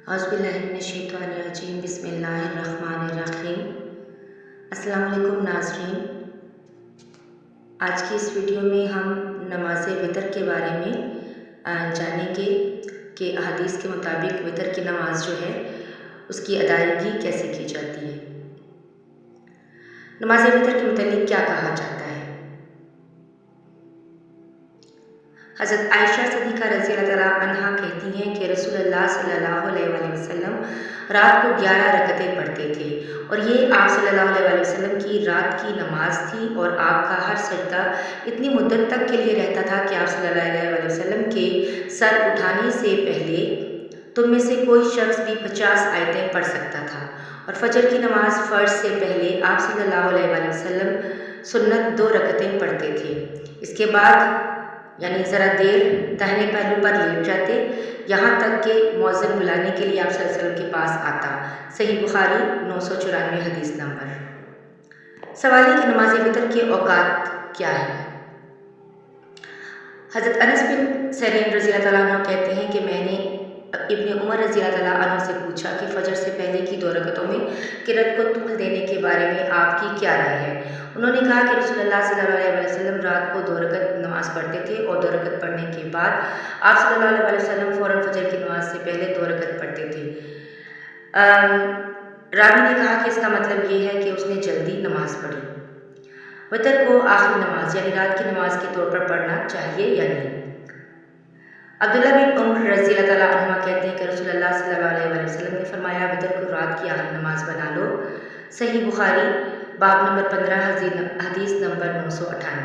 औज़ुबिल्लाहिमिनश्शैतानिर्रजीम बिस्मिल्लाहिर्रहमानिर्रहीम। अस्सलाम वालेकुम नाज़रीन। आज की इस वीडियो में हम नमाज़ वितर के बारे में जानेंगे कि अहादीस के मुताबिक वितर की नमाज जो है उसकी अदायगी कैसे की जाती है। नमाज वितर के मुतालिक क्या कहा जाता है। हज़रत आयशा सिद्दीक़ा रज़ी अल्लाह तआला अन्हा कहती हैं कि रसूलुल्लाह सल्लल्लाहु अलैहि वसल्लम रात को 11 रकअतें पढ़ते थे और ये आप सल्लल्लाहु अलैहि वसल्लम की रात की नमाज थी और आपका हर सजदा इतनी मुद्दत तक के लिए रहता था कि आप सल्लल्लाहु अलैहि वसल्लम के सर उठाने से पहले तुम में से कोई शख्स भी 50 आयतें पढ़ सकता था। और फजर की नमाज फ़र्ज से पहले आप सल्लल्लाहु अलैहि वसल्लम सुन्नत 2 रकअतें पढ़ते थे। इसके बाद यानी ज़रा देर दाहिने पहलू पर लेट जाते यहाँ तक कि मौज़िन बुलाने के लिए आप सल्लल्लाहु अलैहि वसल्लम के पास आता। सही बुखारी 994 हदीस नंबर। सवाल है कि नमाज वितर के औकात क्या है। हज़रत अनस बिन सरीन रज़ी अल्लाह तआला अन्हु कहते हैं कि मैंने इब्न उमर रज़ी अल्लाह तआला अन्हु से पूछा कि फ़जर से पहले की 2 रकअतों में किरत को तूल देने के बारे में आपकी क्या राय है। उन्होंने कहा कि रसूलुल्लाह सल्लल्लाहु अलैहि वसल्लम रात को 2 रकअत नमाज़ पढ़ते थे और 2 रकअत पढ़ने के बाद आप सल्लल्लाहु अलैहि वसल्लम फ़ौरन फजर की नमाज से पहले 2 रकअत पढ़ते थे। रावी ने कहा कि इसका मतलब ये है कि उसने जल्दी नमाज पढ़ी। वितर को आखिरी नमाज यानी रात की नमाज के तौर पर पढ़ना चाहिए या नहीं। अब्दुल्ला बिन उमर रज़ी अल्लाह तआला अन्हुमा कहते हैं कि रसूलुल्लाह सल्लल्लाहु अलैहि वसल्लम ने फरमाया वितर को रात की आखिरी नमाज बना लो। सही बुखारी बाब नंबर 15 हदीस नंबर 998।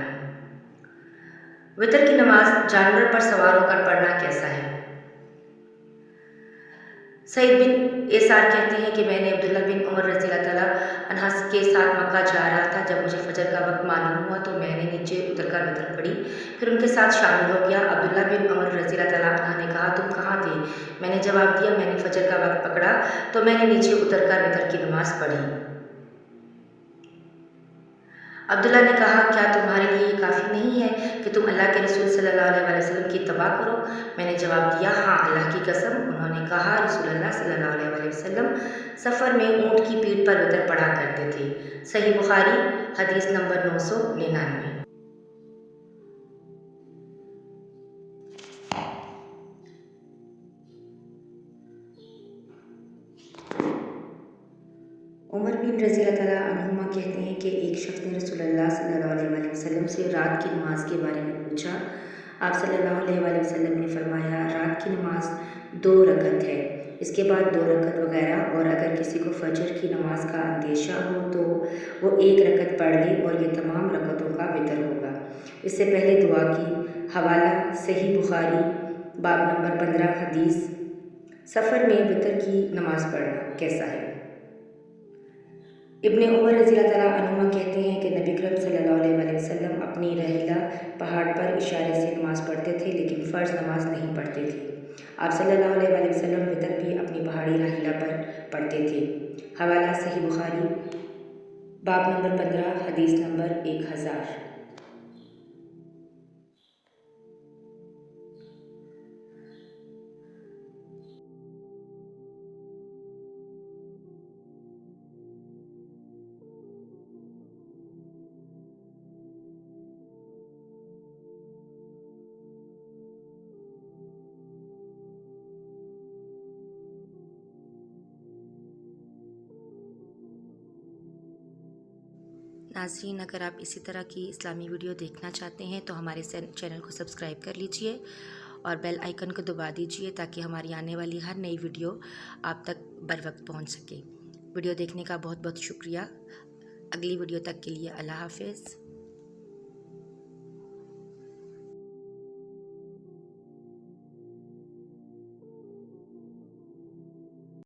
वितर की नमाज जानवर पर सवार होकर पढ़ना कैसा है। सईद बिन एसार कहते हैं कि मैंने अब्दुल्ला बिन उमर रज़ी अल्लाह तआला अन्हा के साथ मक्का जा रहा था। जब मुझे फजर का वक्त मालूम हुआ तो मैंने नीचे उतरकर वितर पढ़ी, फिर उनके साथ शामिल हो गया। अब्दुल्ला बिन उमर रज़ी अल्लाह तआला अन्हा ने कहा तुम कहाँ थे। मैंने जवाब दिया मैंने फजर का वक्त पकड़ा तो मैंने नीचे उतरकर वितर की नमाज पढ़ी। अब्दुल्ला ने कहा क्या तुम्हारे लिए ये काफ़ी नहीं है कि तुम अल्लाह के रसूल सल्लल्लाहु अलैहि वसल्लम की इत्तबा करो। मैंने जवाब दिया हाँ अल्लाह की कसम। उन्होंने कहा रसूलुल्लाह सल्लल्लाहु अलैहि वसल्लम सफ़र में ऊँट की पीठ पर वितर पढ़ा करते थे। सही बुखारी हदीस नंबर 999। उमर बिन रज़ी अल्लाह तआला अन्हुमा कहते हैं कि एक शख्स ने रसूलुल्लाह सल्लल्लाहु अलैहि वसल्लम से रात की नमाज के बारे में पूछा। आप सल्लल्लाहु अलैहि वसल्लम ने फरमाया रात की नमाज 2 रकअत है, इसके बाद 2 रकअत वगैरह, और अगर किसी को फजर की नमाज का अंदेशा हो तो वो 1 रकअत पढ़ ले और ये तमाम रकअतों का वितर होगा। इससे पहले दुआ की। हवाला सही बुखारी बाब नंबर 15 हदीस। सफ़र में वितर की नमाज पढ़ना कैसा है। इब्न उमर रज़ी अल्लाह तआला अन्हुमा कहते हैं कि नबी करीम सल्लल्लाहु अलैहि वसल्लम अपनी रहीला पहाड़ पर इशारे से नमाज़ पढ़ते थे लेकिन फ़र्ज़ नमाज नहीं पढ़ते थे। आप सल्लल्लाहु अलैहि वसल्लम वितर भी अपनी पहाड़ी रहीला पर पढ़ते थे। हवाला सही बुखारी बाब नंबर 15 हदीस नंबर 1000। नाज़रीन अगर आप इसी तरह की इस्लामी वीडियो देखना चाहते हैं तो हमारे चैनल को सब्सक्राइब कर लीजिए और बेल आइकन को दबा दीजिए ताकि हमारी आने वाली हर नई वीडियो आप तक बर वक्त पहुँच सके। वीडियो देखने का बहुत बहुत शुक्रिया। अगली वीडियो तक के लिए अल्लाह हाफ़िज़।